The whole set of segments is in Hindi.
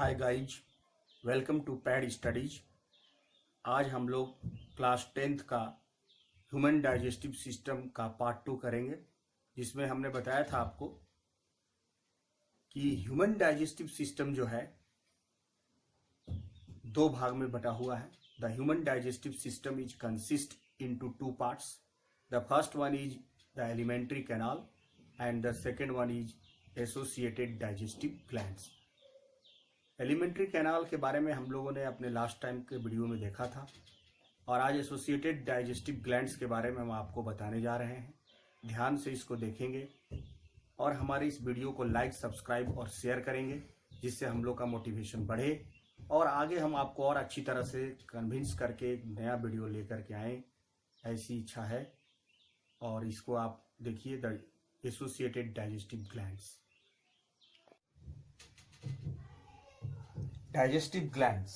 Hi guys, welcome to pad studies. आज हम लोग क्लास 10th का ह्यूमन डाइजेस्टिव सिस्टम का पार्ट 2 करेंगे, जिसमें हमने बताया था आपको कि ह्यूमन डाइजेस्टिव सिस्टम जो है दो भाग में बटा हुआ है। The human digestive system is consist into two parts. The first one is the alimentary canal and the second one is associated digestive glands. Alimentary canal के बारे में हम लोगों ने अपने लास्ट टाइम के वीडियो में देखा था, और आज एसोसिएटेड डाइजेस्टिव ग्लैंड्स के बारे में हम आपको बताने जा रहे हैं। ध्यान से इसको देखेंगे और हमारी इस वीडियो को लाइक, सब्सक्राइब और शेयर करेंगे, जिससे हम लोग का मोटिवेशन बढ़े और आगे हम आपको और अच्छी तरह से कन्विंस करके एक नया वीडियो लेकर के आएँ, ऐसी इच्छा है। और इसको आप देखिए, the associated digestive glands. Digestive glands.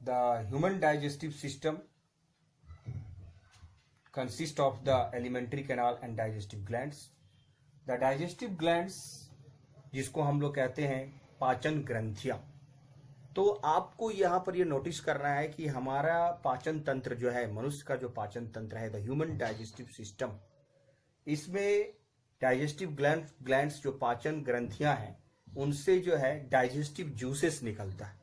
The human digestive system consists of the alimentary canal and digestive glands. The digestive glands, जिसको हम लोग कहते हैं पाचन ग्रंथियां। तो आपको यहाँ पर ये नोटिस करना है कि हमारा पाचन तंत्र जो है, मनुष्य का जो पाचन तंत्र है, द ह्यूमन डाइजेस्टिव सिस्टम, इसमें डाइजेस्टिव ग्लैंड्स जो पाचन ग्रंथियां हैं, उनसे जो है डाइजेस्टिव जूसेस निकलता है,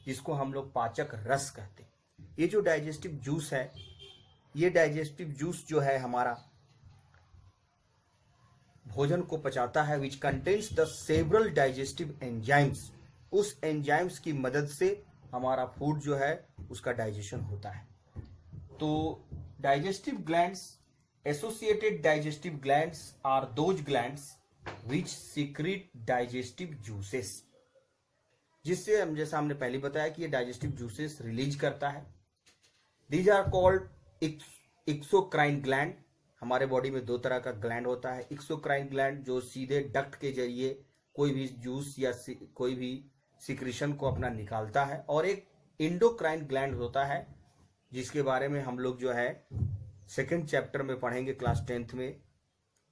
जिसको हम लोग पाचक रस कहते हैं। ये जो डाइजेस्टिव जूस है, ये डाइजेस्टिव जूस जो है हमारा भोजन को पचाता है, which contains the several digestive enzymes. उस एंजाइम्स की मदद से हमारा फूड जो है उसका डाइजेशन होता है। तो digestive glands, associated digestive glands are those glands which secrete digestive juices, जिससे हम, जैसा हमने पहले बताया कि ये डाइजेस्टिव जूसेस रिलीज करता है। These are called exocrine gland. हमारे बॉडी में दो तरह का ग्लैंड होता है। एक्सोक्राइन ग्लैंड जो सीधे डक्ट के जरिए कोई भी जूस या कोई भी सिक्रीशन को अपना निकालता है, और एक इंडोक्राइन ग्लैंड होता है, जिसके बारे में हम लोग जो है सेकेंड चैप्टर में पढ़ेंगे क्लास 10th में,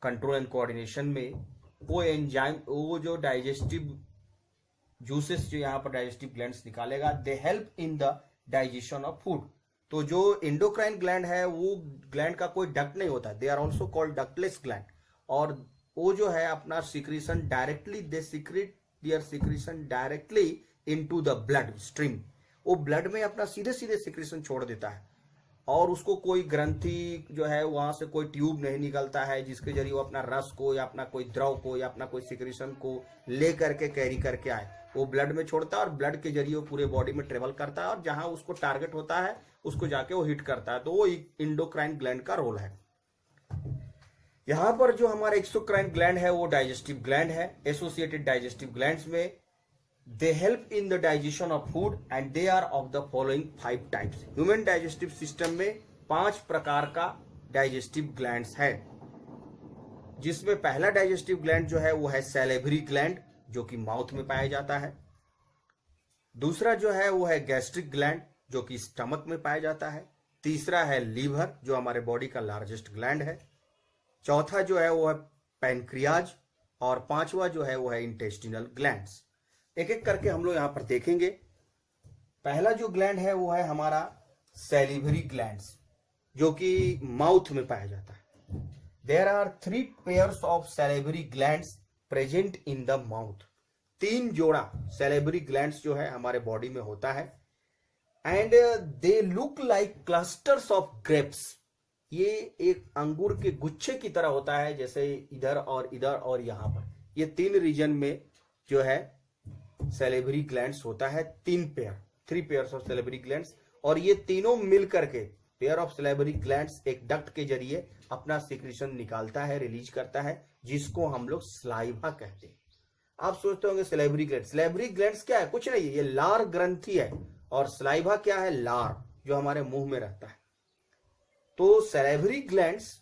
कंट्रोल एंड कोऑर्डिनेशन में। वो एंजाइम, वो जो डाइजेस्टिव जूसेस जो यहाँ पर डाइजेस्टिव ग्लैंड्स निकालेगा, they help in the digestion of food. तो जो एंडोक्राइन ग्लैंड है, वो ग्लैंड का कोई डक्ट नहीं होता, they are also called ductless gland. और वो जो है अपना secretion directly, they secrete their secretion directly into the blood stream. वो ब्लड में अपना सीधे सीधे सिक्रीशन छोड़ देता है, और उसको कोई ग्रंथि जो है वहां से कोई ट्यूब नहीं निकलता है, जिसके जरिए वो अपना रस को या अपना कोई द्रव को या अपना कोई सिक्रीशन को ले करके कैरी करके आए। वो ब्लड में छोड़ता है और ब्लड के जरिए वो पूरे बॉडी में ट्रेवल करता है, और जहां उसको टारगेट होता है उसको जाके वो हिट करता है। तो वो इंडोक्राइन ग्लैंड का रोल है। यहाँ पर जो हमारा एक्सोक्राइन ग्लैंड है वो डाइजेस्टिव ग्लैंड है। एसोसिएटेड डाइजेस्टिव ग्लैंड्स में they help in the digestion of food and they are of the following 5 types. Human digestive system में 5 प्रकार का डाइजेस्टिव ग्लैंड्स है, जिसमें पहला डाइजेस्टिव ग्लैंड जो है वो है सैलिवरी ग्लैंड, जो कि माउथ में पाया जाता है। दूसरा जो है वो है गैस्ट्रिक ग्लैंड, जो कि स्टमक में पाया जाता है। तीसरा है लीवर, जो हमारे बॉडी का लार्जेस्ट ग्लैंड है। चौथा जो है वो है पैनक्रियाज, और पांचवा जो है वो है इंटेस्टिनल ग्लैंड्स। एक एक करके हम लोग यहां पर देखेंगे। पहला जो ग्लैंड है वो है हमारा सैलिवरी ग्लैंड्स, जो कि माउथ में पाया जाता है। There are 3 pairs of salivary glands present in the mouth. 3 जोड़ा सैलिवरी ग्लैंड्स जो है हमारे बॉडी में होता है। And they look like clusters of grapes. ये एक अंगूर के गुच्छे की तरह होता है, जैसे इधर और यहां पर। ये 3 रीजन में जो है सैलिवरी ग्लैंड्स होता है। 3 पेयर्स ऑफ सैलिवरी ग्लैंड्स, और ये तीनों मिलकर के, पेयर ऑफ सैलिवरी ग्लैंड्स एक डक्ट के जरिए अपना सिक्रीशन निकालता है, रिलीज करता है, जिसको हम लोग स्लाइवा कहते हैं। आप सोचते होंगे सैलिवरी ग्लैंड्स क्या है? कुछ नहीं है, ये लार ग्रंथि है। और स्लाइवा क्या है? लार, जो हमारे मुंह में रहता है। तो salivary glands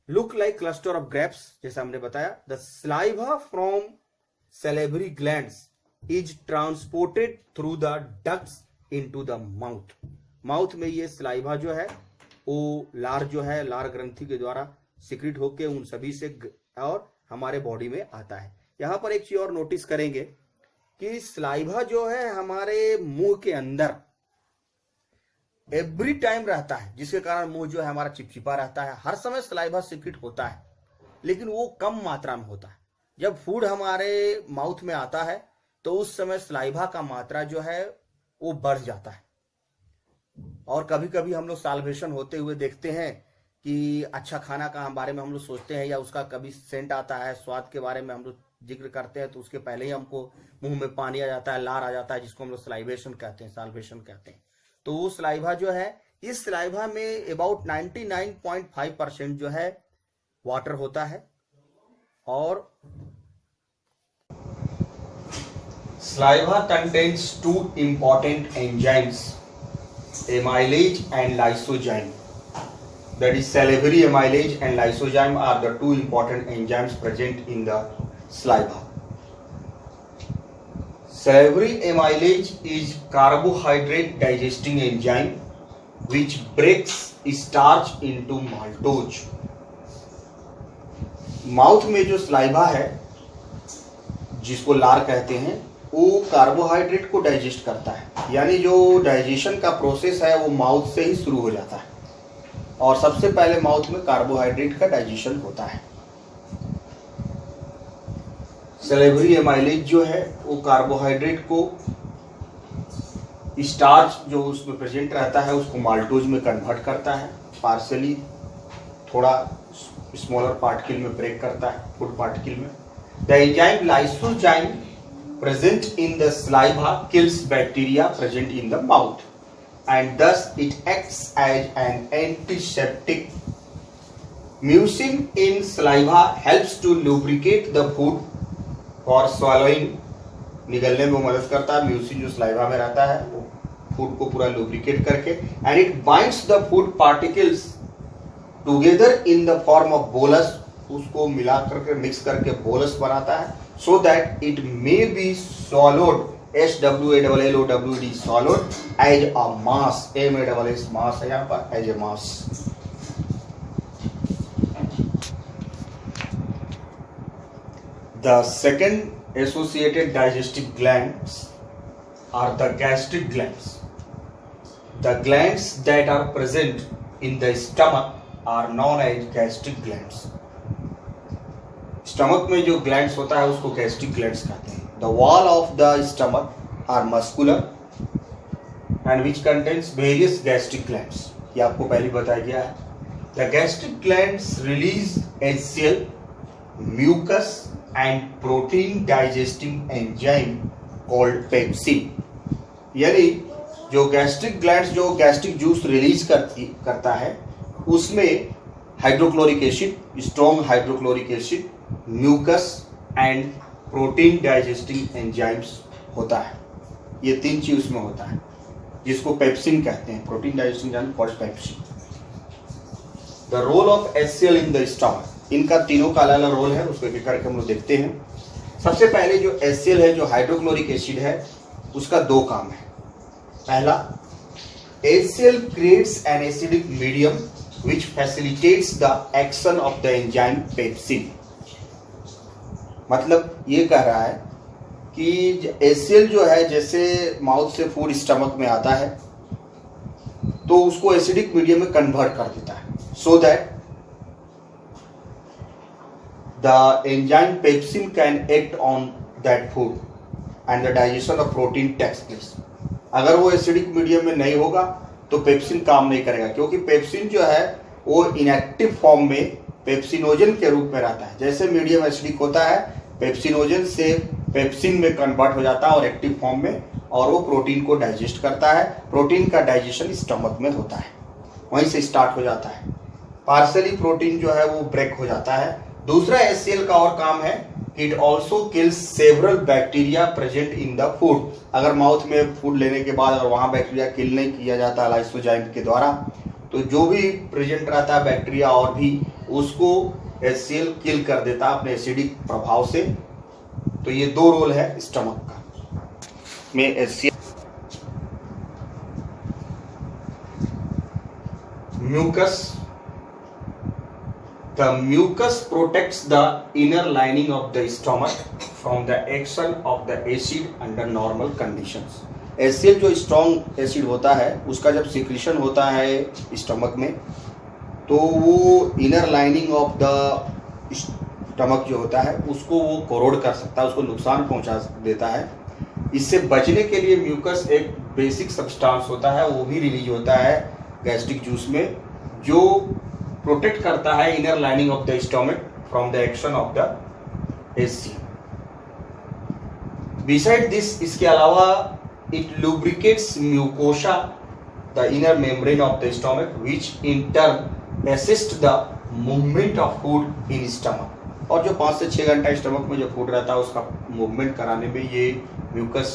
look like cluster of grapes, जैसा हमने बताया। The saliva from salivary glands is transported through the ducts into the mouth. Mouth में ये स्लाइवा जो है वो लार जो है, लार ग्रंथि के द्वारा सिक्रेट होके उन सभी से और हमारे बॉडी में आता है। यहाँ पर एक चीज और नोटिस करेंगे कि सलाइवा जो है हमारे मुंह के अंदर एवरी टाइम रहता है, जिसके कारण मुंह जो है हमारा चिपचिपा रहता है। हर समय सलाइवा सिक्रेट होता है, लेकिन वो कम मात्रा में होता है। जब फूड हमारे माउथ में आता है तो उस समय सलाइवा का मात्रा जो है वो बढ़ जाता है। और कभी कभी हम लोग साल्वेशन होते हुए देखते हैं कि अच्छा खाना का बारे में हम लोग सोचते हैं, या उसका कभी सेंट आता है, स्वाद के बारे में हम लोग जिक्र करते हैं, तो उसके पहले ही हमको मुंह में पानी आ जाता है, लार आ जाता है, जिसको हम लोग सलाइवेशन कहते हैं, साल्वेशन कहते हैं। तो वो सलाइवा जो है, इस सलाइवा में अबाउट 99.5% जो है वाटर होता है। और saliva contains two important enzymes, amylase and lysozyme. That is, salivary amylase and lysozyme are the two important enzymes present in the saliva. Salivary amylase is carbohydrate digesting enzyme which breaks starch into maltose. Mouth में जो सलाइवा है, जिसको लार कहते हैं, वो कार्बोहाइड्रेट को डाइजेस्ट करता है। यानी जो डाइजेशन का प्रोसेस है वो माउथ से ही शुरू हो जाता है, और सबसे पहले माउथ में कार्बोहाइड्रेट का डाइजेशन होता है। सलेवरी एमाइलेज जो है वो कार्बोहाइड्रेट को, स्टार्च जो उसमें प्रेजेंट रहता है उसको माल्टोज में कन्वर्ट करता है, पार्सली थोड़ा स्मॉलर पार्टिकल में ब्रेक करता है, फूड पार्टिकल में। The enzyme lysozyme present in the saliva kills bacteria present in the mouth, and thus it acts as an antiseptic. Mucin in saliva helps to lubricate the food for swallowing. निगलने में मदद करता है। म्यूसिन जो सलाइवा में रहता है वो फूड को पूरा लुब्रिकेट करके, and it binds the food particles together in the form of bolus. उसको मिला करके मिक्स करके बोलस बनाता है, so that it may be swallowed, swallowed, swallowed as a mass, mass है यहाँ पर, as a mass. The second associated digestive glands are the gastric glands. The glands that are present in the stomach are known as gastric glands. Stomach में जो ग्लैंड्स होता है उसको गैस्ट्रिक ग्लैंड्स कहते हैं। The wall of the stomach are muscular and which contains various gastric glands. ये आपको पहले बताया गया है। The gastric glands release HCl, mucus and protein digesting enzyme called pepsin. यानी जो गैस्ट्रिक ग्लैंड्स जो गैस्ट्रिक जूस रिलीज करता है उसमें hydrochloric acid, strong hydrochloric acid, mucus and protein digesting enzymes होता है। ये तीन चीज उसमें होता है, जिसको पेप्सिन कहते हैं। Protein digesting enzyme called pepsin. The role of HCl in the stomach, इनका तीनों का अलग अलग रोल है, उसको एक करके हम लोग देखते हैं। सबसे पहले जो HCl है, जो हाइड्रोक्लोरिक एसिड है, उसका दो काम है। पहला, HCl creates an acidic medium which facilitates the action of the enzyme pepsin. मतलब ये कह रहा है कि HCl जो है, जैसे माउथ से फूड स्टमक में आता है तो उसको एसिडिक मीडियम में कन्वर्ट कर देता है, so that the enzyme pepsin can act on that food and the digestion of protein takes place. अगर वो एसिडिक मीडियम में नहीं होगा तो पेप्सिन काम नहीं करेगा, क्योंकि पेप्सिन जो है वो इनएक्टिव फॉर्म में पेप्सिनोजन के रूप में रहता है। जैसे मीडियम एसिडिक होता है, पेप्सिनोजन से पेप्सिन में कन्वर्ट हो जाता है और एक्टिव फॉर्म में, और वो प्रोटीन को डाइजेस्ट करता है। प्रोटीन का डाइजेशन स्टमक में होता है, वहीं से स्टार्ट हो जाता है। पार्सली प्रोटीन जो है वो ब्रेक हो जाता है। दूसरा HCl का और काम है, it also kills several bacteria present in the food. अगर माउथ में फूड लेने के बाद और वहां बैक्टीरिया किल नहीं किया जाता लाइसोजाइम के द्वारा, तो जो भी प्रेजेंट रहता है बैक्टीरिया और भी, उसको HCl किल कर देता है अपने एसिडिक प्रभाव से। तो ये दो रोल है स्टमक का में HCl। Mucus The mucus protects the inner lining of the stomach from the action of the acid under normal conditions. HCl जो स्ट्रॉन्ग एसिड होता है उसका जब सिक्रीशन होता है स्टमक में तो वो inner lining of the stomach जो होता है उसको वो कोरोड कर सकता है, उसको नुकसान पहुंचा देता है। इससे बचने के लिए म्यूकस एक बेसिक सब्सटेंस होता है, वो भी रिलीज होता है गैस्ट्रिक जूस में, जो प्रोटेक्ट करता है inner lining of the stomach from the action of the acid. Beside this, इसके अलावा it lubricates mucosa the inner membrane of the stomach which in turn assist the movement of food in stomach. और जो 5 से 6 घंटा स्टमक में जो फूड रहता है उसका मूवमेंट कराने में ये म्यूकस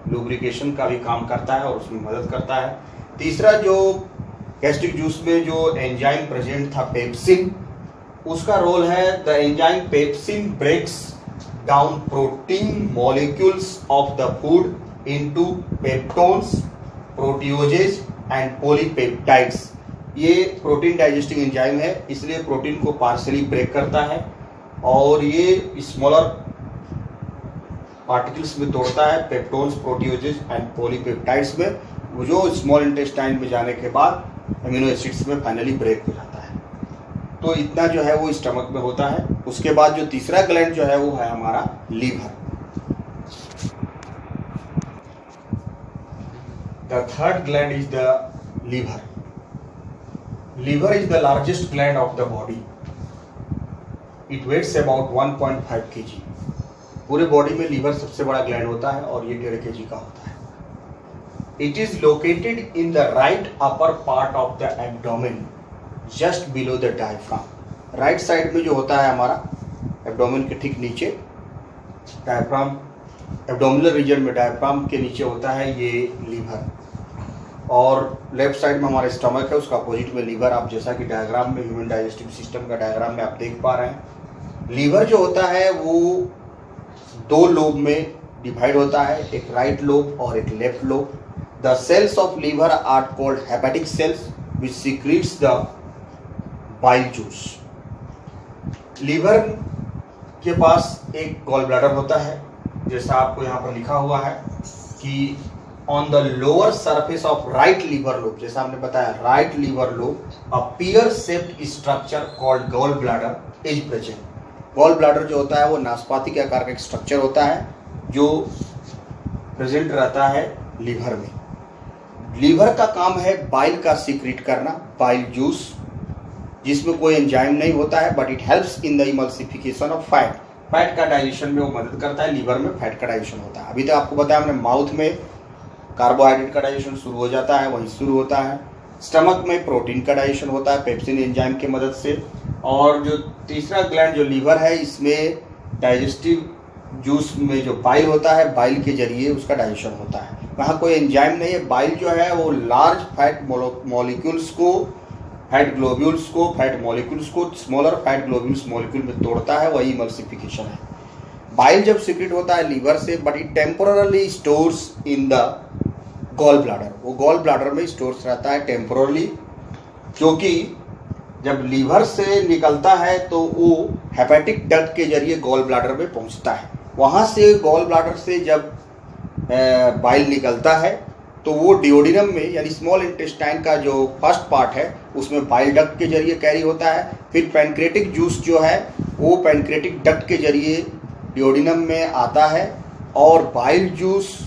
लुब्रिकेशन का भी काम करता है और उसमें मदद करता है। तीसरा, जो गैस्ट्रिक जूस में जो एंजाइम प्रेजेंट था पेप्सिन, उसका रोल है the enzyme pepsin breaks down protein molecules of the food into peptones, proteoses and polypeptides. ये प्रोटीन डाइजेस्टिंग एंजाइम है, इसलिए प्रोटीन को पार्शियली ब्रेक करता है और ये स्मॉलर पार्टिकल्स में तोड़ता है, पेप्टोन्स, प्रोटियोजेज एंड पॉलीपेप्टाइड्स में, जो स्मॉल इंटेस्टाइन में जाने के बाद अमीनो एसिड्स में फाइनली ब्रेक हो जाता है। तो इतना जो है वो स्टमक में होता है। उसके बाद जो तीसरा ग्लैंड जो है वो है हमारा liver. The third gland is the liver. Liver is the largest gland of the body. It weighs about 1.5 kg। पूरे बॉडी में लीवर सबसे बड़ा ग्लैंड होता है और ये 1.5 kg का होता है। It is located in the right upper part of the abdomen, just below the diaphragm. Right side में जो होता है हमारा एब्डोमेन के ठीक नीचे, डायफ्राम, एब्डोमिनल रीजन में डायफ्राम के नीचे होता है ये लीवर। और लेफ्ट साइड में हमारा स्टमक है, उसका अपोजिट में लीवर। आप जैसा कि डायग्राम में, ह्यूमन डाइजेस्टिव सिस्टम का डायग्राम में आप देख पा रहे हैं, लीवर जो होता है वो 2 लोब में डिवाइड होता है, एक राइट लोब और एक left lobe. The cells of liver are called hepatic cells which secretes the bile juice. Liver के पास एक गॉल ब्लैडर होता है, जैसा आपको यहाँ पर लिखा हुआ है कि on the lower surface of right liver lobe, जैसा हमने बताया right liver lobe, a pear-shaped structure called gall bladder is present. Gall bladder जो होता है वो नाशपाती के आकार का एक स्ट्रक्चर होता है जो प्रेजेंट रहता है लीवर में। लीवर का काम है बाइल का सीक्रेट करना, बाइल जूस, जिसमें कोई एंजाइम नहीं होता है, but it helps in the emulsification of fat. Fat का डाइजेशन में वो मदद करता है। लीवर में फैट का डाइजेशन होता है। अभी तक आपको बताया हमने, माउथ में कार्बोहाइड्रेट का डाइजेशन शुरू हो जाता है, वहीं शुरू होता है। स्टमक में प्रोटीन का डाइजेशन होता है पेप्सिन एंजाइम की मदद से। और जो तीसरा ग्लैंड जो लीवर है, इसमें डाइजेस्टिव जूस में जो बाइल होता है, बाइल के जरिए उसका डाइजेशन होता है। वहाँ कोई एंजाइम नहीं है। बाइल जो है वो लार्ज फैट मॉलिक्यूल्स को, फैट ग्लोब्यूल्स को, फैट मॉलिक्यूल्स को स्मॉलर फैट ग्लोब्यूल्स मॉलिक्यूल में तोड़ता है, वही इमल्सिफिकेशन है। बाइल जब सीक्रेट होता है लीवर से, but it temporally stores in the gall bladder. वो गॉल ब्लैडर में स्टोर्स रहता है टेम्पोरली, क्योंकि जब लीवर से निकलता है तो वो हेपेटिक डक्ट के जरिए गॉल ब्लैडर में पहुंचता है। वहाँ से गॉल ब्लैडर से जब बाइल निकलता है तो वो डिओडिनम में, यानी स्मॉल इंटेस्टाइन का जो फर्स्ट पार्ट है उसमें बाइल डक्ट के जरिए कैरी होता है। फिर पैनक्रेटिक जूस जो है वो पैनक्रेटिक डक्ट के जरिए डिओडिनम में आता है, और बाइल जूस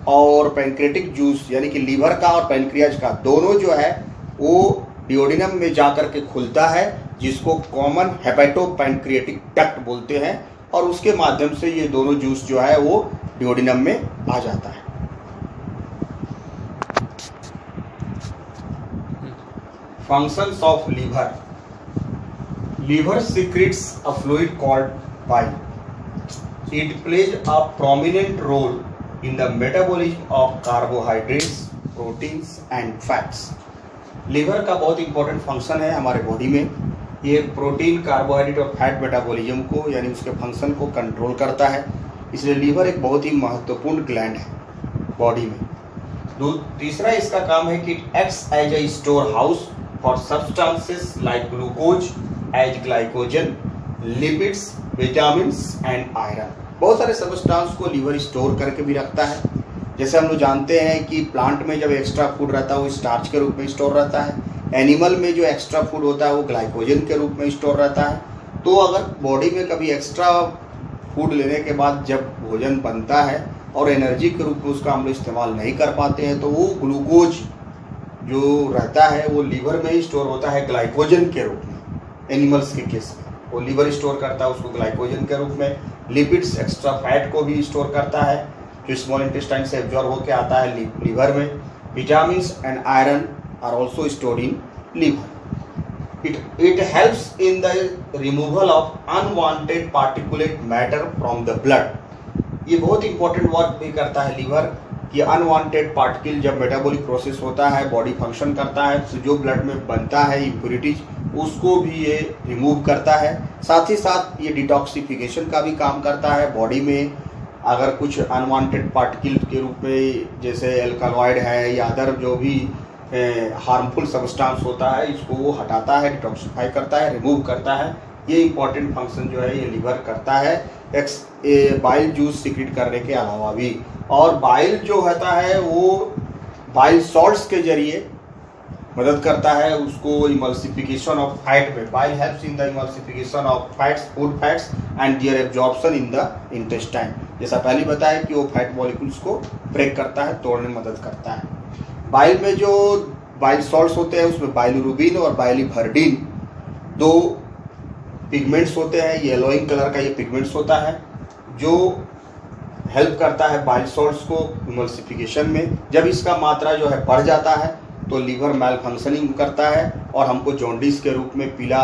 और पैनक्रेटिक जूस यानी कि लीवर का और पैनक्रियाज का दोनों जो है वो डिओडिनम में जाकर के खुलता है, जिसको कॉमन हेपेटो पैनक्रियाटिक डक्ट बोलते हैं, और उसके माध्यम से ये दोनों जूस जो है वो डिओडिनम में आ जाता है। Functions of liver. Liver secretes a fluid called bile. It plays a prominent role in the metabolism of carbohydrates, proteins and fats. Liver का बहुत इंपॉर्टेंट फंक्शन है हमारे बॉडी में। ये प्रोटीन, कार्बोहाइड्रेट और फैट मेटाबॉलिज्म को, यानी उसके फंक्शन को कंट्रोल करता है। इसलिए लीवर एक बहुत ही महत्वपूर्ण ग्लैंड है बॉडी में। तीसरा इसका काम है कि it acts as a store house for substances like glucose, as glycogen, lipids, vitamins and iron. बहुत सारे सब्सटेंस को लीवर स्टोर करके भी रखता है। जैसे हम लोग जानते हैं कि प्लांट में जब एक्स्ट्रा फूड रहता है वो स्टार्च के रूप में स्टोर रहता है, एनिमल में जो एक्स्ट्रा फूड होता है वो ग्लाइकोजन के रूप में स्टोर रहता है। तो अगर बॉडी में कभी एक्स्ट्रा फूड लेने के बाद जब भोजन बनता है और एनर्जी के रूप में उसका हम लोग इस्तेमाल नहीं कर पाते हैं, तो वो ग्लूकोज जो रहता है वो लीवर में ही स्टोर होता है ग्लाइकोजन के रूप में। एनिमल्स के केस में वो लीवर स्टोर करता है उसको ग्लाइकोजन के रूप में। लिपिड्स एक्स्ट्रा फैट को भी स्टोर करता है जो स्मॉल इंटेस्टाइन से एब्जॉर्ब होकर आता है लीवर में। Vitamins and iron are also stored in liver. It helps in the removal of unwanted particulate matter from the blood। ये बहुत इंपॉर्टेंट वर्क भी करता है लीवर कि अनवांटेड पार्टिकल जब मेटाबॉलिक प्रोसेस होता है, बॉडी फंक्शन करता है, तो जो ब्लड में बनता है इम्प्योरिटीज उसको भी ये रिमूव करता है। साथ ही साथ ये डिटॉक्सिफिकेशन का भी काम करता है। बॉडी में अगर कुछ अनवांटेड पार्टिकल के रूप में जैसे एल्कलॉइड है या अदर जो भी हार्मफुल सब्सटेंस होता है, इसको वो हटाता है, डिटॉक्सिफाई करता है, रिमूव करता है। ये इंपॉर्टेंट फंक्शन जो है ये लीवर करता है बाइल जूस सीक्रेट करने के अलावा भी। और बाइल जो होता है वो बाइल सॉल्ट्स के जरिए मदद करता है उसको इमल्सिफिकेशन ऑफ फैट में। Bile helps in the emulsification of fats, food fats and there absorption in the intestine. जैसा पहले बताया कि वो फैट मॉलिक्यूल्स को ब्रेक करता है, तोड़ने में मदद करता है। बाइल में जो बाइल सॉल्ट्स होते हैं उसमें बाइलिरुबिन और बाइलिवर्डिन दो पिगमेंट्स होते हैं। येलोइंग कलर का ये पिगमेंट्स होता है जो हेल्प करता है बाइल सॉल्ट्स को इमल्सिफिकेशन में। जब इसका मात्रा जो है बढ़ जाता है तो लीवर मैल फंक्शनिंग करता है और हमको जॉन्डिस के रूप में पीला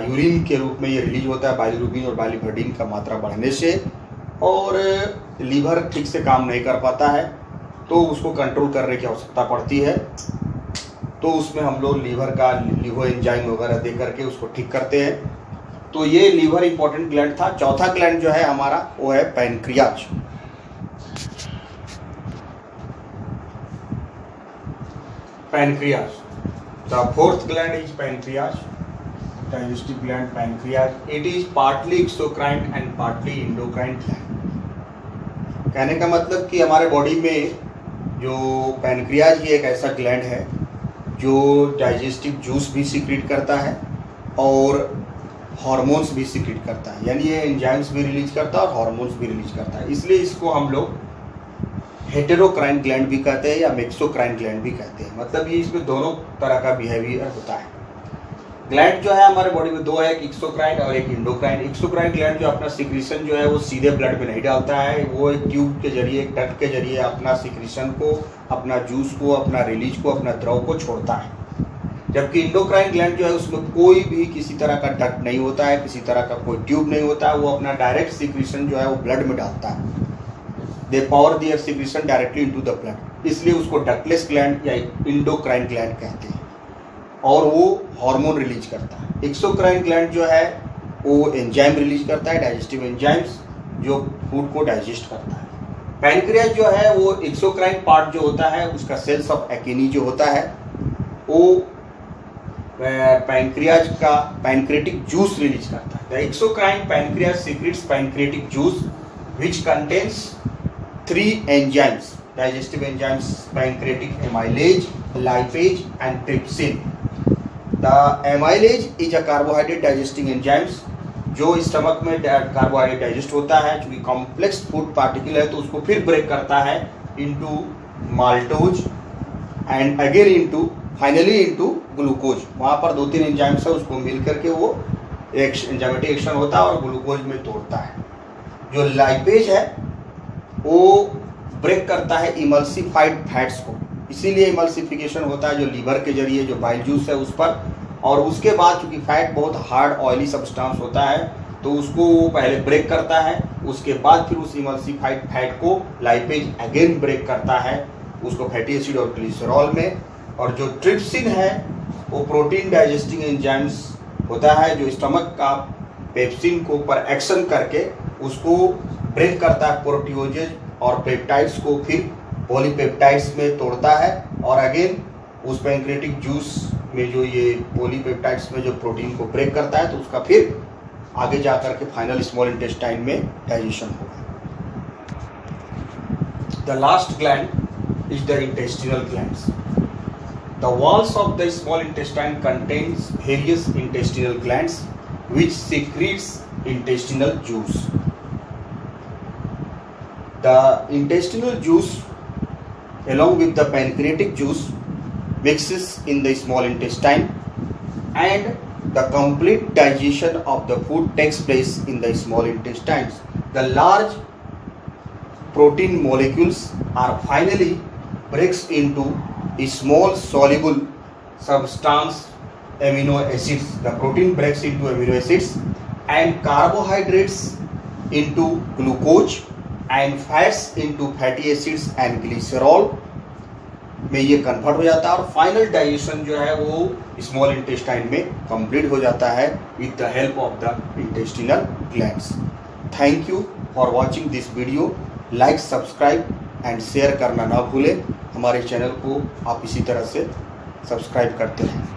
यूरिन के रूप में ये रिलीज होता है बाइलिरुबिन और बाइलिवर्डिन का मात्रा बढ़ने से। और लीवर ठीक से काम नहीं कर पाता है तो उसको कंट्रोल करने की आवश्यकता पड़ती है। तो उसमें हम लोग लीवर का लीवर एंजाइम वगैरह दे करके उसको ठीक करते हैं। तो ये लीवर इंपॉर्टेंट ग्लैंड था। चौथा ग्लैंड जो है हमारा वो है pancreas. Pancreas, the fourth gland is pancreas, digestive gland pancreas. It is partly exocrine and partly endocrine gland. कहने का मतलब कि हमारे बॉडी में जो पैनक्रियाज ये एक ऐसा ग्लैंड है जो डाइजेस्टिव जूस भी सीक्रेट करता है और हार्मोन्स भी सीक्रेट करता है, यानी ये एंजाइम्स भी रिलीज करता है और हार्मोन्स भी रिलीज करता है। इसलिए इसको हम लोग हेटेरोक्राइन ग्लैंड भी कहते हैं या मेक्सोक्राइन ग्लैंड भी कहते हैं। मतलब ये इसमें दोनों तरह का बिहेवियर होता है। ग्लैंड जो है हमारे बॉडी में दो है, एक एक्सोक्राइन और एक इंडोक्राइन। एक्सोक्राइन ग्लैंड जो अपना सिक्रीशन जो है वो सीधे ब्लड में नहीं डालता है, वो एक ट्यूब के जरिए, एक डक्ट के जरिए अपना सिक्रीशन को, अपना जूस को, अपना रिलीज को, अपना द्रव को छोड़ता है। जबकि इंडोक्राइन ग्लैंड जो है उसमें कोई भी किसी तरह का डक्ट नहीं होता है, किसी तरह का कोई ट्यूब नहीं होता है, वो अपना डायरेक्ट सिक्रीशन जो है वो ब्लड में डालता है। They pour their secretion directly into the blood, इसलिए उसको डक्टलेस ग्लैंड या इंडोक्राइन ग्लैंड कहते हैं। और वो हार्मोन रिलीज करता है। एक्सोक्राइन ग्लैंड जो है वो एंजाइम रिलीज करता है, डाइजेस्टिव एंजाइम्स जो फूड को डाइजेस्ट करता है। पैनक्रियाज जो है वो एक्सोक्राइन पार्ट जो होता है उसका सेल्स ऑफ एकिनी जो होता है वो पैनक्रियाज का पैनक्रेटिक जूस रिलीज करता है। The exocrine pancreas secrets pancreatic juice which contains 3 enzymes, digestive enzymes, pancreatic amylase, lipase and trypsin। The amylase is a carbohydrate digesting enzymes जो स्टमक में कार्बोहाइड्रेट डाइजेस्ट होता है। चूंकि कॉम्प्लेक्स फूड पार्टिकल है तो उसको फिर ब्रेक करता है into maltose and again into finally into glucose. वहाँ पर 2-3 एंजाइम्स है, उसको मिल करके वो एंजाइमेटिक एक्शन होता है और ग्लूकोज में तोड़ता है। जो लाइपेज है वो ब्रेक करता है इमल्सिफाइड फैट्स को, इसीलिए इमल्सिफिकेशन होता है जो लीवर के जरिए जो बाइल जूस है उस पर। और उसके बाद चूंकि फैट बहुत हार्ड ऑयली सब्सटेंस होता है तो उसको वो पहले ब्रेक करता है, उसके बाद फिर उस इमल्सिफाइड फैट को लाइपेज अगेन ब्रेक करता है उसको फैटी एसिड और ग्लिसरॉल में। और जो ट्रिप्सिन है वो प्रोटीन डाइजेस्टिंग एंजाइम्स होता है जो स्टमक का पेप्सिन को पर एक्शन करके उसको ब्रेक करता है, प्रोटीओजेज और पेप्टाइड्स को फिर पॉलीपेप्टाइड्स में तोड़ता है और अगेन उस पैनक्रेटिक जूस में जो ये पॉलीपेप्टाइड्स में जो प्रोटीन को ब्रेक करता है, तो उसका फिर आगे जाकर के फाइनल स्मॉल इंटेस्टाइन में डाइजेशन होगा। The last gland is the intestinal glands. The walls of the small intestine contains various intestinal glands which secretes intestinal juice. The intestinal juice along with the pancreatic juice mixes in the small intestine, and the complete digestion of the food takes place in the small intestines. The large protein molecules are finally breaks into a small soluble substance, amino acids. The protein breaks into amino acids and carbohydrates into glucose and fats into fatty acids and glycerol में ये कन्वर्ट हो जाता है, और फाइनल डाइजेशन जो है वो स्मॉल इंटेस्टाइन में कंप्लीट हो जाता है with the help of the intestinal glands. Thank you for watching this video. Like, subscribe and share करना ना भूलें। हमारे चैनल को आप इसी तरह से सब्सक्राइब करते हैं।